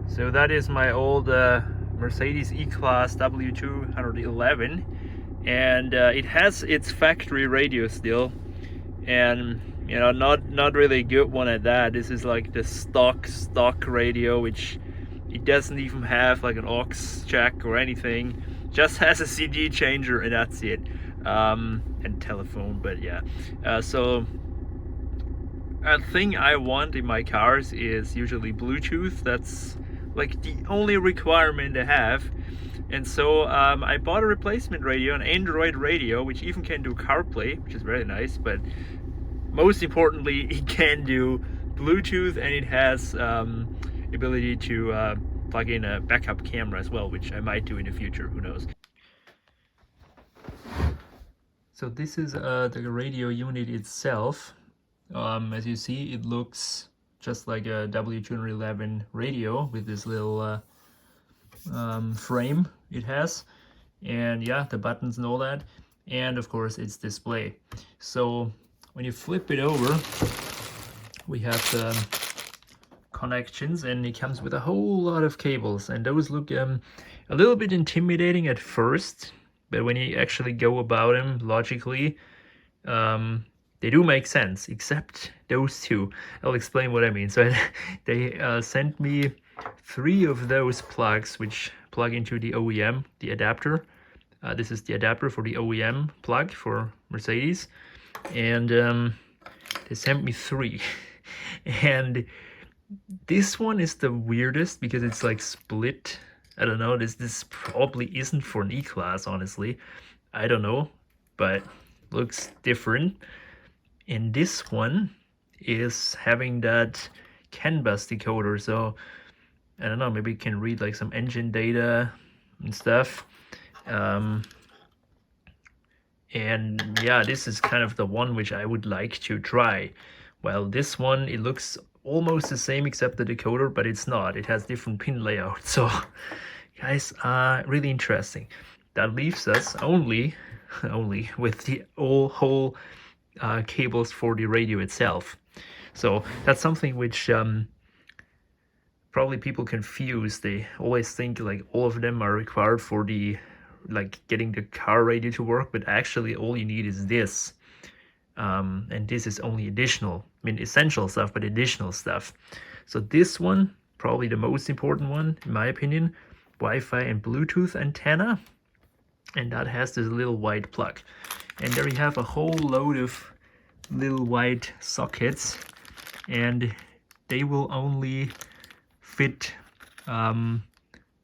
So that is my old Mercedes E-Class W211, and it has its factory radio still, and you know, not really a good one at that. This is like the stock radio, which it doesn't even have like an aux jack or anything. Just has a CD changer and that's it, and telephone. But yeah, so a thing I want in my cars is usually Bluetooth. That's like the only requirement I have. And so I bought a replacement radio, an Android radio, which even can do CarPlay, which is very nice. But most importantly, it can do Bluetooth, and it has ability to plug in a backup camera as well, which I might do in the future. Who knows? So this is the radio unit itself. As you see, it looks just like a W211 radio with this little frame it has, and yeah, the buttons and all that, and of course its display. So when you flip it over, we have the connections, and it comes with a whole lot of cables, and those look a little bit intimidating at first, but when you actually go about them logically, they do make sense, except those two. I'll explain what I mean. So they sent me 3 of those plugs which plug into the OEM, the adapter. This is the adapter for the OEM plug for Mercedes, and they sent me 3. And this one is the weirdest because it's like split. I don't know, this probably isn't for an E-Class, honestly. I don't know, but looks different. And this one is having that CAN bus decoder, so I don't know, maybe it can read like some engine data and stuff. And yeah, this is kind of the one which I would like to try. Well, this one, it looks almost the same except the decoder, but it's not. It has different pin layout. So guys, really interesting. That leaves us only with the whole cables for the radio itself. So that's something which probably people confuse. They always think like all of them are required for the like getting the car radio to work, but actually all you need is this, and this is only additional, I mean essential stuff, but additional stuff. So this one, probably the most important one in my opinion, Wi-Fi and Bluetooth antenna, and that has this little white plug. And there you have a whole load of little white sockets, and they will only fit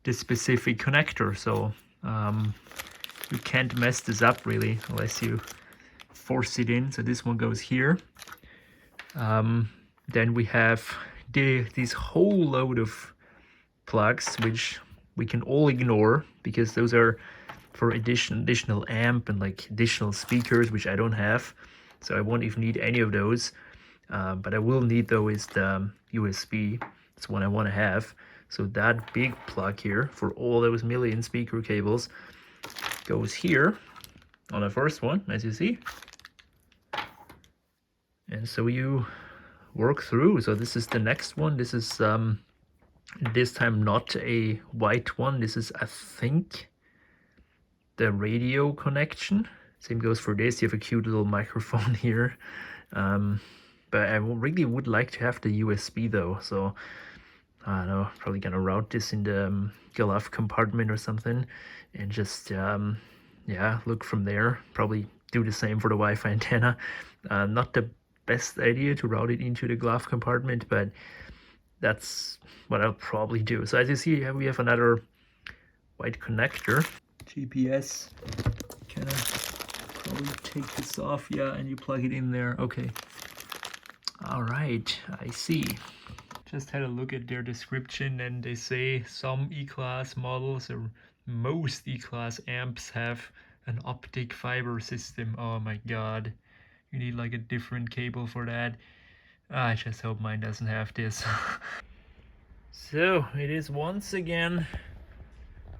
this specific connector. So you can't mess this up really unless you force it in. So this one goes here. Then we have this whole load of plugs which we can all ignore because those are for additional amp and like additional speakers, which I don't have, so I won't even need any of those. But I will need though is the USB. That's one I want to have. So that big plug here for all those million speaker cables goes here on the first one, as you see. And so you work through. So this is the next one. This is this time not a white one. This is, I think, the radio connection. Same goes for this. You have a cute little microphone here. But I really would like to have the USB though. So I don't know, probably gonna route this in the glove compartment or something, and just yeah, look from there. Probably do the same for the Wi-Fi antenna. Not the best idea to route it into the glove compartment, but that's what I'll probably do. So as you see, we have another white connector. GPS. Can I probably take this off? Yeah, and you plug it in there. Okay. All right, I see. Just had a look at their description, and they say some E-Class models or most E-Class amps have an optic fiber system. Oh my god, you need like a different cable for that. I just hope mine doesn't have this. So it is once again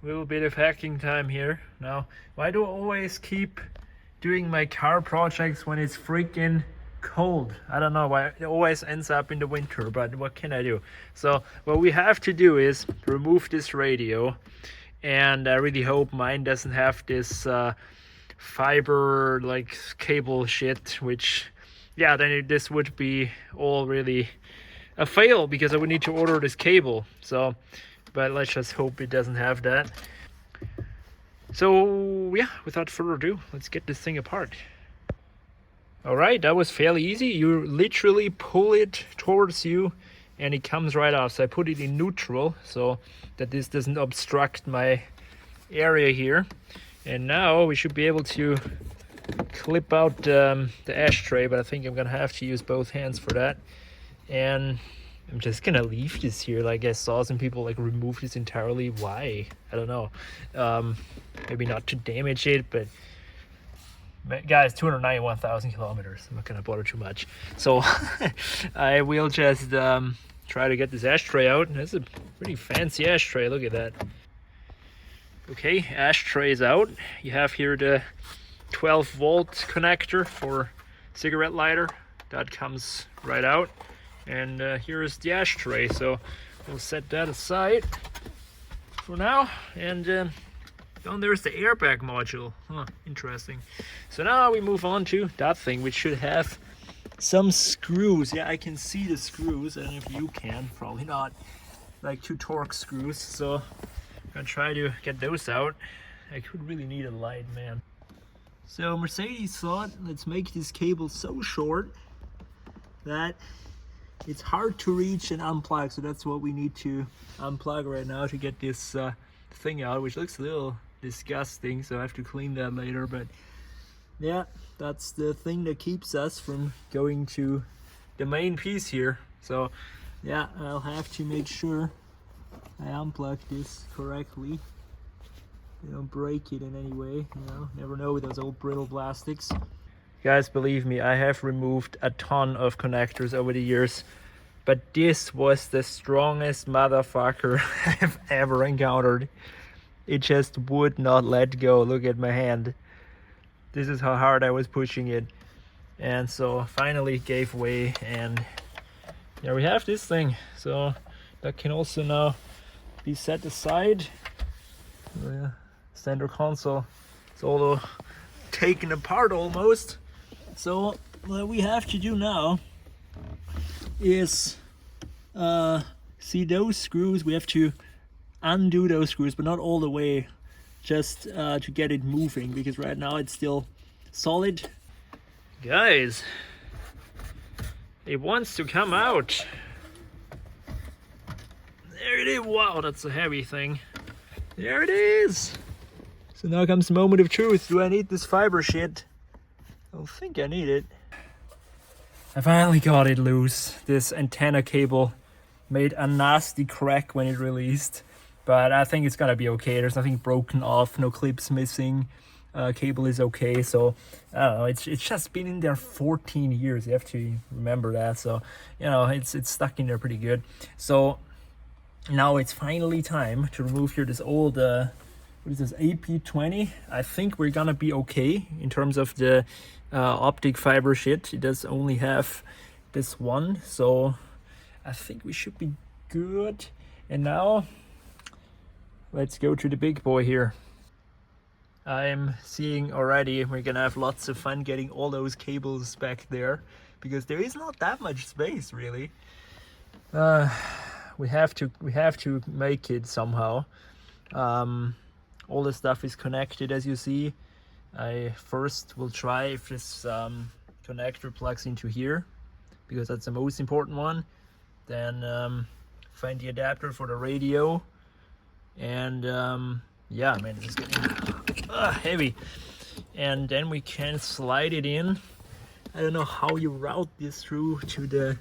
a little bit of hacking time here. Now, why do I always keep doing my car projects when it's freaking cold. I don't know why it always ends up in the winter, but what can I do? So what we have to do is remove this radio, and I really hope mine doesn't have this fiber like cable shit, which yeah, then this would be all really a fail because I would need to order this cable. So but let's just hope it doesn't have that. So yeah, without further ado, let's get this thing apart. All right, that was fairly easy. You literally pull it towards you and it comes right off. So I put it in neutral so that this doesn't obstruct my area here. And now we should be able to clip out the ashtray, but I think I'm gonna have to use both hands for that. And I'm just gonna leave this here. Like I saw some people like remove this entirely. Why? I don't know. Maybe not to damage it, but guys, 291,000 kilometers. I'm not gonna bother too much. So I will just try to get this ashtray out. That's a pretty fancy ashtray. Look at that. Okay, ashtray is out. You have here the 12-volt connector for cigarette lighter. That comes right out. And here is the ashtray. So we'll set that aside for now. And down there's the airbag module. Huh, interesting. So now we move on to that thing, which should have some screws. Yeah, I can see the screws. I don't know if you can. Probably not. Like 2 torx screws. So I'm gonna try to get those out. I could really need a light, man. So Mercedes thought, let's make this cable so short that it's hard to reach and unplug. So that's what we need to unplug right now to get this thing out, which looks a little disgusting. So I have to clean that later. But yeah, that's the thing that keeps us from going to the main piece here. So yeah, I'll have to make sure I unplug this correctly. You don't break it in any way, you know, never know with those old brittle plastics. Guys, believe me, I have removed a ton of connectors over the years, but this was the strongest motherfucker I've ever encountered. It just would not let go. Look at my hand. This is how hard I was pushing it. And so finally it gave way, and there we have this thing. So that can also now be set aside. Oh, yeah. Center console, it's all taken apart almost. So what we have to do now is see those screws. We have to undo those screws, but not all the way, just to get it moving, because right now it's still solid. Guys, it wants to come out. There it is. Wow, that's a heavy thing. There it is. So now comes the moment of truth. Do I need this fiber shit? I don't think I need it. I finally got it loose. This antenna cable made a nasty crack when it released, but I think it's gonna be okay. There's nothing broken off, no clips missing. Cable is okay. So I don't know. It's just been in there 14 years. You have to remember that. So you know it's stuck in there pretty good. So now it's finally time to remove here this old what is this, AP20? I think we're gonna be okay in terms of the optic fiber shit. It does only have this one, so I think we should be good. And now let's go to the big boy here. I'm seeing already we're gonna have lots of fun getting all those cables back there, because there is not that much space really. We have to make it somehow. All the stuff is connected, as you see. I first will try if this connector plugs into here, because that's the most important one. Then find the adapter for the radio, and yeah, man, this is getting heavy. And then we can slide it in. I don't know how you route this through to the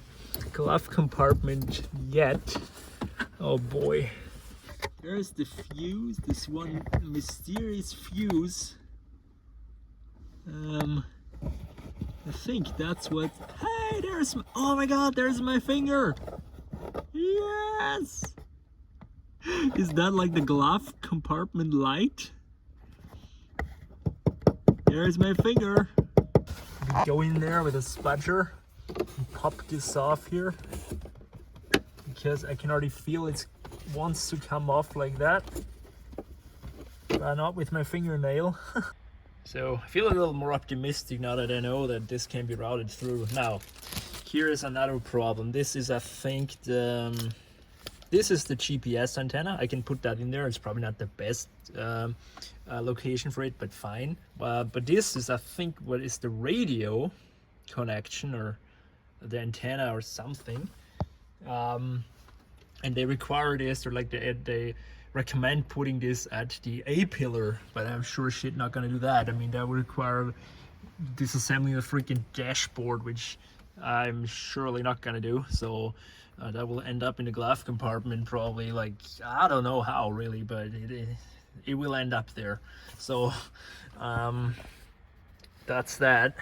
glove compartment yet. Oh boy. There's the fuse, this one mysterious fuse. I think that's what... Hey, there's... Oh my god, there's my finger! Yes! Is that like the glove compartment light? There's my finger. go in there with a spudger and pop this off here, because I can already feel it wants to come off like that, but not with my fingernail. So I feel a little more optimistic now that I know that this can be routed through. Now, here is another problem. This is, I think, this is the GPS antenna. I can put that in there. It's probably not the best location for it, but fine. But this is, I think, what is the radio connection or the antenna or something. And they require this, or like they recommend putting this at the A pillar, but I'm sure shit not gonna do that. I mean, that would require disassembling the freaking dashboard, which I'm surely not gonna do. So that will end up in the glove compartment probably, like, I don't know how really, but it will end up there. So that's that.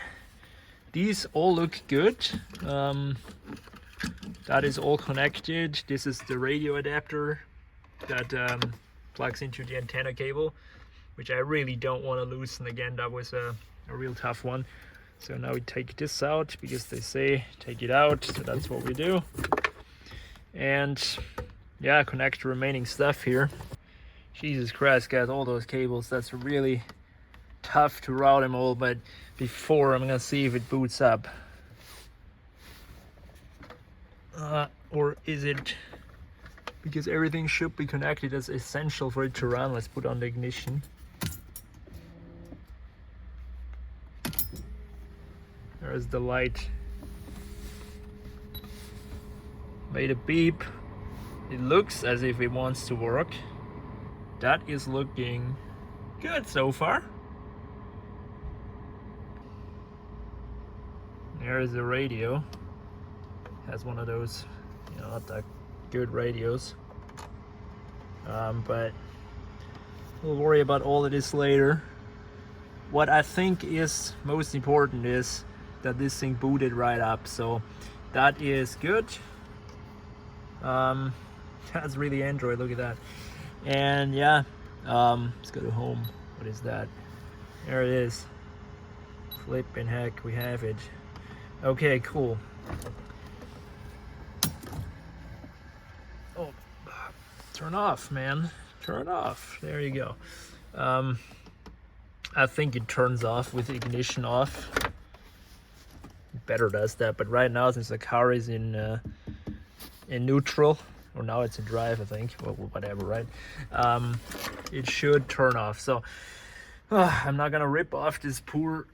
These all look good. That is all connected. This is the radio adapter that plugs into the antenna cable, which I really don't want to loosen again. That was a real tough one. So now we take this out because they say take it out, so that's what we do. And yeah, connect the remaining stuff here. Jesus Christ, guys, all those cables, that's really tough to route them all, but before I'm gonna see if it boots up. Or is it, because everything should be connected, that's essential for it to run. Let's put on the ignition. There's the light. Made a beep. It looks as if it wants to work. That is looking good so far. There's the radio. Has one of those, you know, not that good radios. But we'll worry about all of this later. What I think is most important is that this thing booted right up, so that is good. That's really Android, look at that. And yeah, let's go to home. What is that? There it is. Flipping heck, we have it. Okay, cool. Oh, turn off, man. Turn off. There you go. I think it turns off with the ignition off. It better does that, but right now, since the car is in neutral, or now it's in drive, I think, well, whatever, right? It should turn off. So I'm not gonna rip off this poor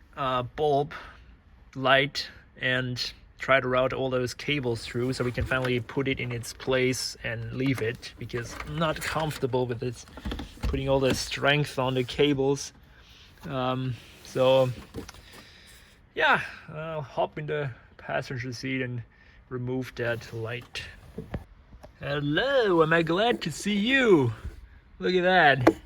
bulb light and try to route all those cables through so we can finally put it in its place and leave it, because I'm not comfortable with it putting all the strength on the cables. So yeah, I'll hop in the passenger seat and remove that light. Hello, am I glad to see you? Look at that.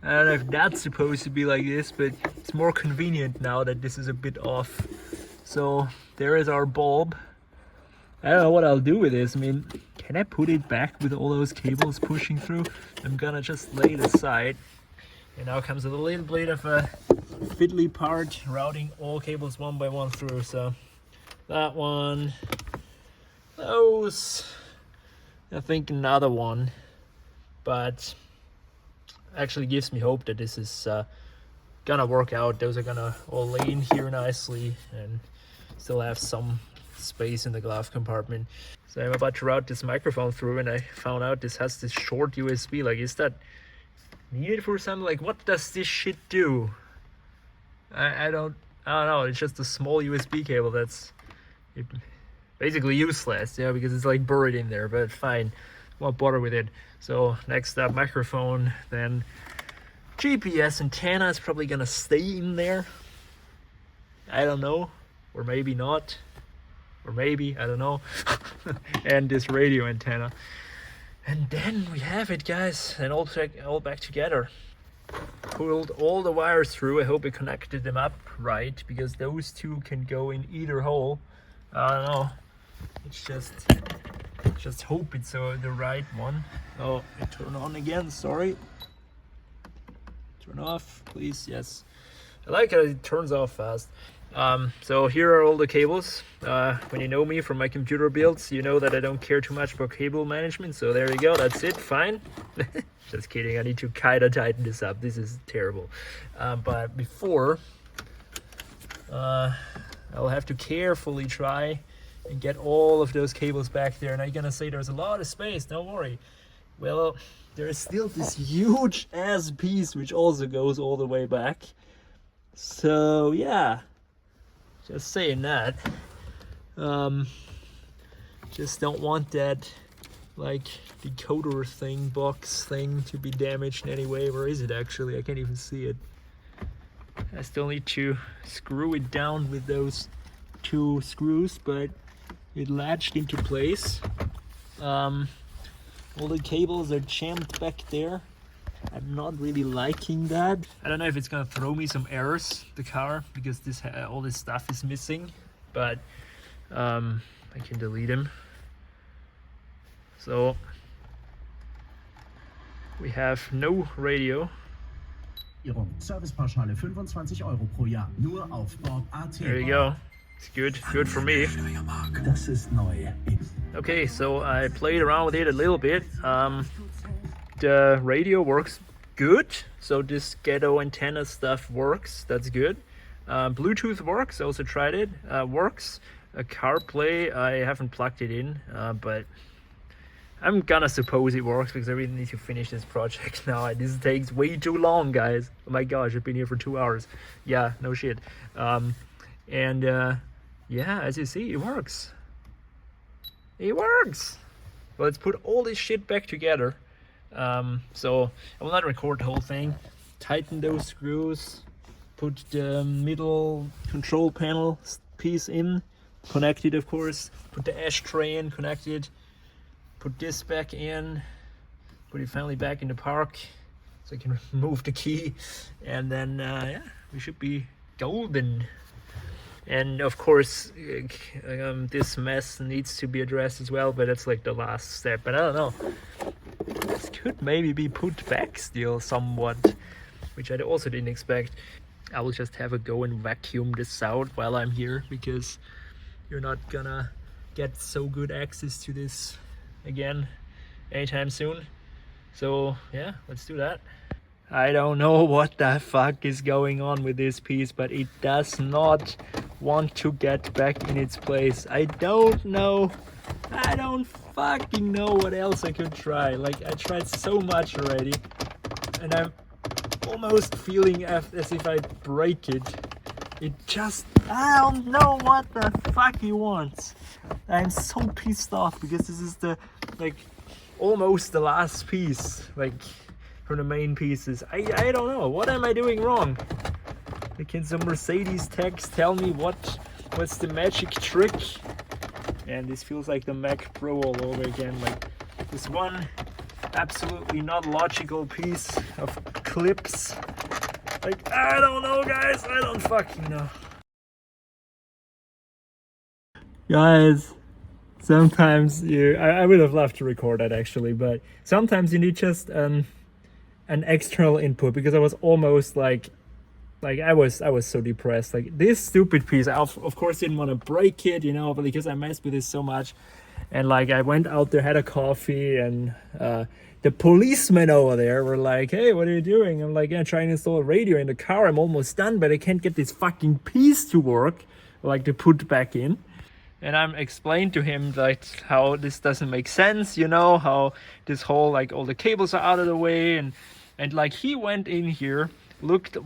I don't know if that's supposed to be like this, but it's more convenient now that this is a bit off. So there is our bulb. I don't know what I'll do with this. I mean, can I put it back with all those cables pushing through? I'm gonna just lay it aside. And now comes a little bit of a fiddly part, routing all cables one by one through. So that one, those, I think another one, but actually gives me hope that this is gonna work out. Those are gonna all lay in here nicely and still have some space in the glove compartment. So I'm about to route this microphone through, and I found out this has this short USB. Like, is that needed for something? Like, what does this shit do? I don't know. It's just a small USB cable that's basically useless, yeah, because it's like buried in there, but fine, won't bother with it. So next up, microphone, then GPS antenna is probably gonna stay in there. I don't know, or maybe not, or maybe, I don't know. And this radio antenna. And then we have it, guys, and all back together. Pulled all the wires through. I hope I connected them up right, because those two can go in either hole. I don't know. It's just hope it's the right one. Oh, it turned on again. Sorry. Turn off, please. Yes. I like how it turns off fast. So here are all the cables. When you know me from my computer builds, you know that I don't care too much about cable management. So there you go, that's it, fine. Just kidding, I need to kind of tighten this up. This is terrible. But before, I'll have to carefully try and get all of those cables back there. And I'm gonna say there's a lot of space, don't worry. Well, there is still this huge ass piece which also goes all the way back. So yeah, just saying that. Just don't want that like decoder thing, box thing to be damaged in any way. Where is it actually? I can't even see it. I still need to screw it down with those 2 screws, but it latched into place. All the cables are jammed back there. I'm not really liking that. I don't know if it's gonna throw me some errors, the car, because this all this stuff is missing, but I can delete them. So we have no radio. Servicepauschale 25 Euro pro Jahr. Nur Aufbau AT. There you go. It's good for me. Das ist neu. Okay, so I played around with it a little bit. The radio works good, so this ghetto antenna stuff works, that's good. Bluetooth works, I also tried it, works. CarPlay, I haven't plugged it in, but I'm gonna suppose it works because I really need to finish this project now. This takes way too long, guys. Oh my gosh, I've been here for 2 hours. Yeah, no shit. Yeah, as you see, it works. It works. Well, let's put all this shit back together. So I will not record the whole thing. Tighten those screws, put the middle control panel piece in, connect it of course, put the ashtray in, connect it, put this back in, put it finally back in the park so I can remove the key, and then yeah, we should be golden. And of course this mess needs to be addressed as well, but that's like the last step. But I don't know, this could maybe be put back still somewhat, which I also didn't expect. I will just have a go and vacuum this out while I'm here, because you're not gonna get so good access to this again anytime soon. So yeah, let's do that. I don't know what the fuck is going on with this piece, but it does not want to get back in its place. I don't know. I don't fucking know what else I could try. Like, I tried so much already, and I'm almost feeling as if I break it. It just, I don't know what the fuck he wants. I'm so pissed off because this is the, like, almost the last piece, like, from the main pieces. I don't know. What am I doing wrong? Can some Mercedes techs tell me what's the magic trick? And this feels like the Mac Pro all over again. Like, this one absolutely not logical piece of clips. Like, I don't know, guys. I don't fucking know. Guys, sometimes I would have loved to record that actually, but sometimes you need just an external input, because I was almost like I was so depressed. Like, this stupid piece, I of course didn't want to break it, you know, but because I messed with this so much, and like I went out there, had a coffee, and the policemen over there were like, hey, what are you doing? I'm like, yeah, trying to install a radio in the car. I'm almost done, but I can't get this fucking piece to work, like to put back in. And I'm explained to him like how this doesn't make sense, you know, how this whole, like, all the cables are out of the way, and like he went in here, looked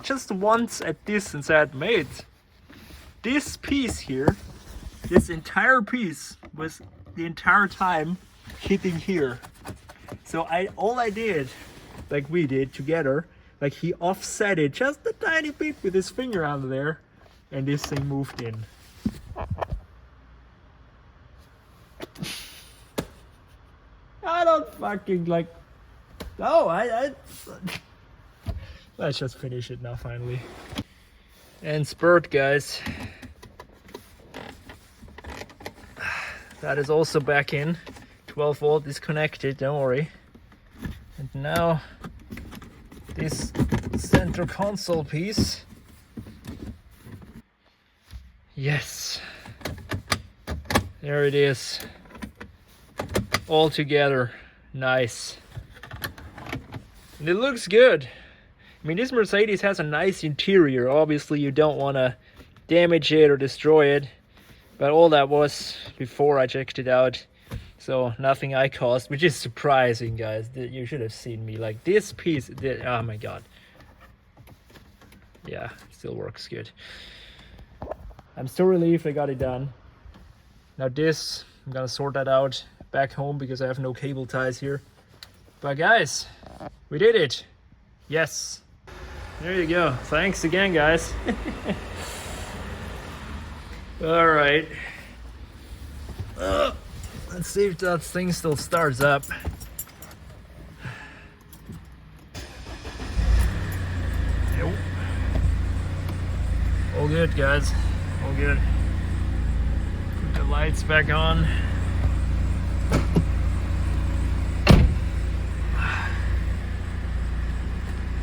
just once at this and said, mate, this piece here, this entire piece was the entire time hitting here. So all I did, like we did together, like he offset it just a tiny bit with his finger out of there, and this thing moved in. I don't fucking like. No, let's just finish it now finally. And spurt, guys. That is also back in. 12 volt disconnected, don't worry. And now this center console piece Yes, there it is, all together, nice. And it looks good. I mean, this Mercedes has a nice interior. Obviously you don't want to damage it or destroy it, but all that was before I checked it out, so nothing I caused, which is surprising, guys. You should have seen me, like this piece, oh my god. Yeah, still works good. I'm still relieved I got it done. Now this, I'm gonna sort that out back home because I have no cable ties here. But guys, we did it. Yes. There you go. Thanks again, guys. All right. Let's see if that thing still starts up. Nope. All good, guys. All good. Put the lights back on.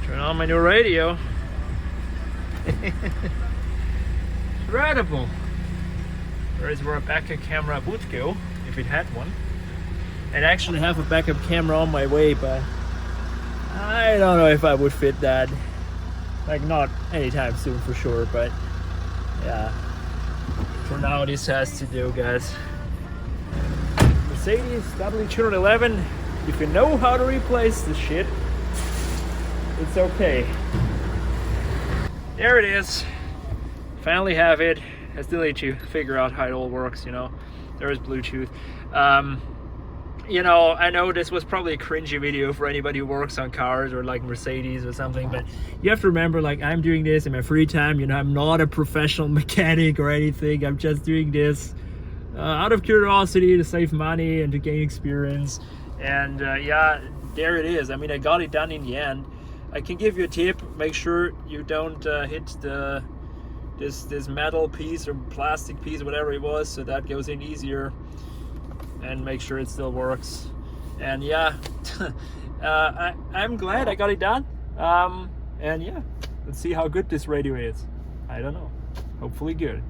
Turn on my new radio. Incredible. There is where a backup camera would go if it had one. I'd actually have a backup camera on my way, but I don't know if I would fit that. Like, not anytime soon for sure, but yeah. For now, this has to do, guys. Mercedes W211. If you know how to replace the shit, it's okay. There it is. Finally have it. I still need to figure out how it all works, you know. There is Bluetooth. You know, I know this was probably a cringy video for anybody who works on cars or like Mercedes or something, but you have to remember, like, I'm doing this in my free time. You know, I'm not a professional mechanic or anything. I'm just doing this out of curiosity to save money and to gain experience. And yeah, there it is. I mean, I got it done in the end. I can give you a tip: make sure you don't hit this metal piece or plastic piece, whatever it was, so that goes in easier, and make sure it still works. And yeah, I'm glad I got it done. And yeah, let's see how good this radio is. I don't know, hopefully good.